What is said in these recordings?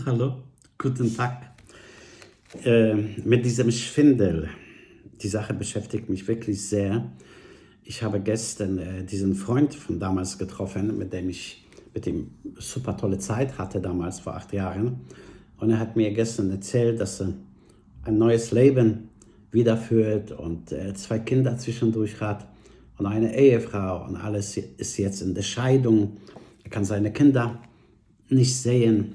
Hallo, guten Tag. Mit diesem Schwindel, die Sache beschäftigt mich wirklich sehr. Ich habe gestern diesen Freund von damals getroffen, mit dem super tolle Zeit hatte, damals vor 8 Jahren. Und er hat mir gestern erzählt, dass er ein neues Leben wiederführt und 2 Kinder zwischendurch hat und eine Ehefrau und alles ist jetzt in der Scheidung. Er kann seine Kinder nicht sehen.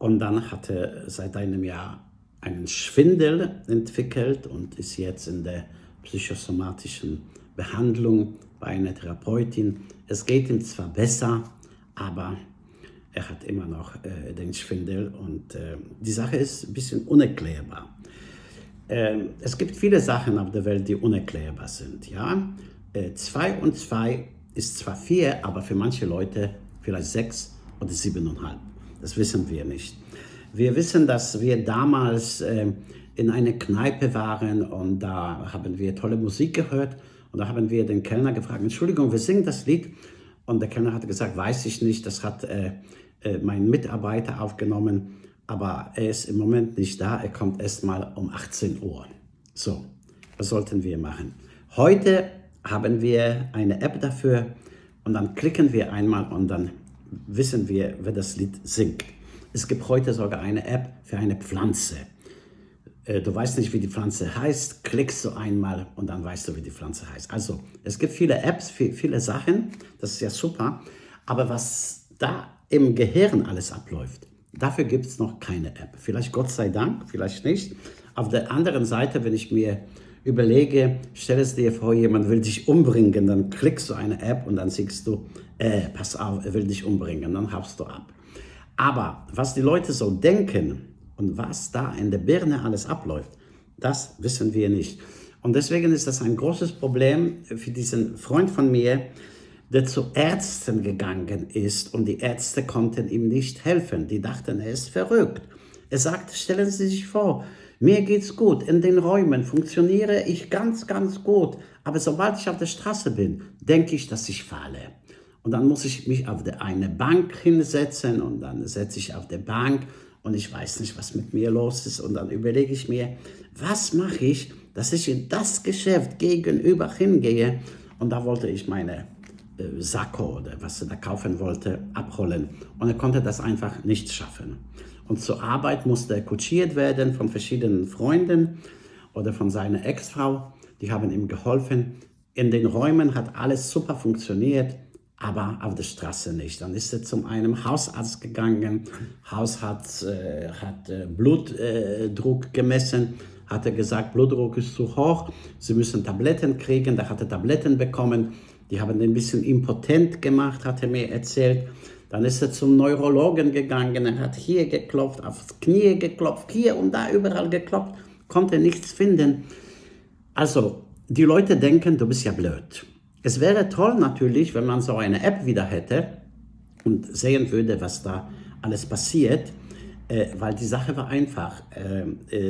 Und dann hat er seit einem Jahr einen Schwindel entwickelt und ist jetzt in der psychosomatischen Behandlung bei einer Therapeutin. Es geht ihm zwar besser, aber er hat immer noch den Schwindel und die Sache ist ein bisschen unerklärbar. Es gibt viele Sachen auf der Welt, die unerklärbar sind. Ja? 2 und 2 ist zwar 4, aber für manche Leute vielleicht 6 oder 7,5. Das wissen wir nicht. Wir wissen, dass wir damals in einer Kneipe waren und da haben wir tolle Musik gehört und da haben wir den Kellner gefragt, Entschuldigung, wir singen das Lied. Und der Kellner hat gesagt, weiß ich nicht, das hat mein Mitarbeiter aufgenommen, aber er ist im Moment nicht da, er kommt erst mal um 18 Uhr. So, was sollten wir machen? Heute haben wir eine App dafür und dann klicken wir einmal und dann wissen wir, wer das Lied singt. Es gibt heute sogar eine App für eine Pflanze. Du weißt nicht, wie die Pflanze heißt, klickst du einmal und dann weißt du, wie die Pflanze heißt. Also, es gibt viele Apps, viele Sachen, das ist ja super, aber was da im Gehirn alles abläuft, dafür gibt es noch keine App. Vielleicht Gott sei Dank, vielleicht nicht. Auf der anderen Seite, wenn ich mir überlege, stell es dir vor, jemand will dich umbringen, dann klickst du eine App und dann siehst du, pass auf, er will dich umbringen, dann haust du ab. Aber was die Leute so denken und was da in der Birne alles abläuft, das wissen wir nicht. Und deswegen ist das ein großes Problem für diesen Freund von mir, der zu Ärzten gegangen ist und die Ärzte konnten ihm nicht helfen. Die dachten, er ist verrückt. Er sagt, stellen Sie sich vor, mir geht's gut, in den Räumen funktioniere ich ganz, ganz gut. Aber sobald ich auf der Straße bin, denke ich, dass ich falle. Und dann muss ich mich auf eine Bank hinsetzen und dann setze ich auf der Bank und ich weiß nicht, was mit mir los ist. Und dann überlege ich mir, was mache ich, dass ich in das Geschäft gegenüber hingehe. Und da wollte ich meine Sakko oder was er da kaufen wollte, abholen. Und er konnte das einfach nicht schaffen. Und zur Arbeit musste er kutschiert werden von verschiedenen Freunden oder von seiner Ex-Frau. Die haben ihm geholfen. In den Räumen hat alles super funktioniert, aber auf der Straße nicht. Dann ist er zu einem Hausarzt gegangen. Hausarzt hat Blutdruck gemessen, hat er gesagt, Blutdruck ist zu hoch, Sie müssen Tabletten kriegen. Da hat er Tabletten bekommen. Die haben ihn ein bisschen impotent gemacht, hat er mir erzählt. Dann ist er zum Neurologen gegangen, er hat hier geklopft, aufs Knie geklopft, hier und da überall geklopft, konnte nichts finden. Also, die Leute denken, du bist ja blöd. Es wäre toll natürlich, wenn man so eine App wieder hätte und sehen würde, was da alles passiert, weil die Sache war einfach.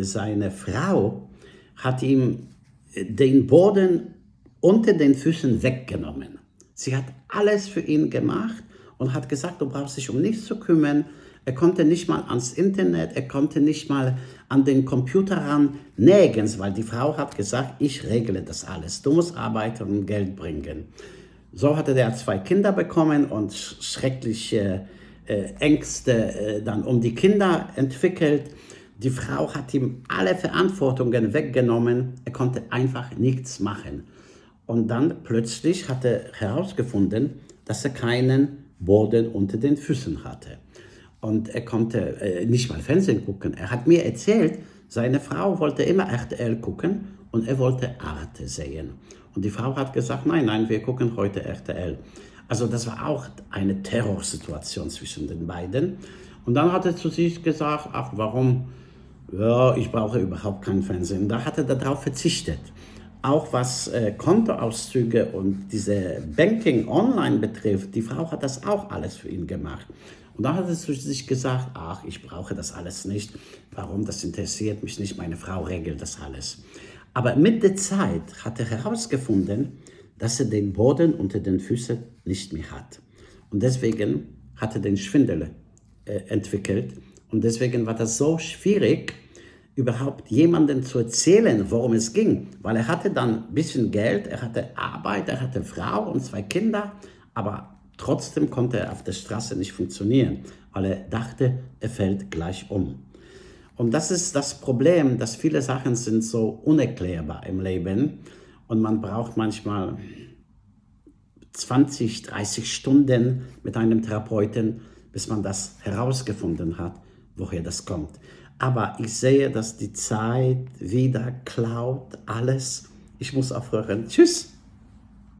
Seine Frau hat ihm den Boden unter den Füßen weggenommen. Sie hat alles für ihn gemacht und hat gesagt, du brauchst dich um nichts zu kümmern. Er konnte nicht mal ans Internet, er konnte nicht mal an den Computer ran, nirgends, weil die Frau hat gesagt, ich regle das alles. Du musst arbeiten und Geld bringen. So hatte der 2 Kinder bekommen und schreckliche Ängste dann um die Kinder entwickelt. Die Frau hat ihm alle Verantwortungen weggenommen. Er konnte einfach nichts machen. Und dann plötzlich hat er herausgefunden, dass er keinen Boden unter den Füßen hatte. Und er konnte nicht mal Fernsehen gucken. Er hat mir erzählt, seine Frau wollte immer RTL gucken und er wollte Arte sehen. Und die Frau hat gesagt, nein, wir gucken heute RTL. Also das war auch eine Terrorsituation zwischen den beiden. Und dann hat er zu sich gesagt, ach warum, ja, ich brauche überhaupt kein Fernsehen. Da hat er darauf verzichtet. Auch was Kontoauszüge und diese Banking online betrifft, die Frau hat das auch alles für ihn gemacht. Und da hat er zu sich gesagt, ach, ich brauche das alles nicht. Warum? Das interessiert mich nicht. Meine Frau regelt das alles. Aber mit der Zeit hat er herausgefunden, dass er den Boden unter den Füßen nicht mehr hat. Und deswegen hat er den Schwindel entwickelt. Und deswegen war das so schwierig, überhaupt jemandem zu erzählen, worum es ging. Weil er hatte dann ein bisschen Geld, er hatte Arbeit, er hatte Frau und 2 Kinder, aber trotzdem konnte er auf der Straße nicht funktionieren, weil er dachte, er fällt gleich um. Und das ist das Problem, dass viele Sachen sind so unerklärbar im Leben und man braucht manchmal 20, 30 Stunden mit einem Therapeuten, bis man das herausgefunden hat, woher das kommt. Aber ich sehe, dass die Zeit wieder klaut alles. Ich muss aufhören. Tschüss.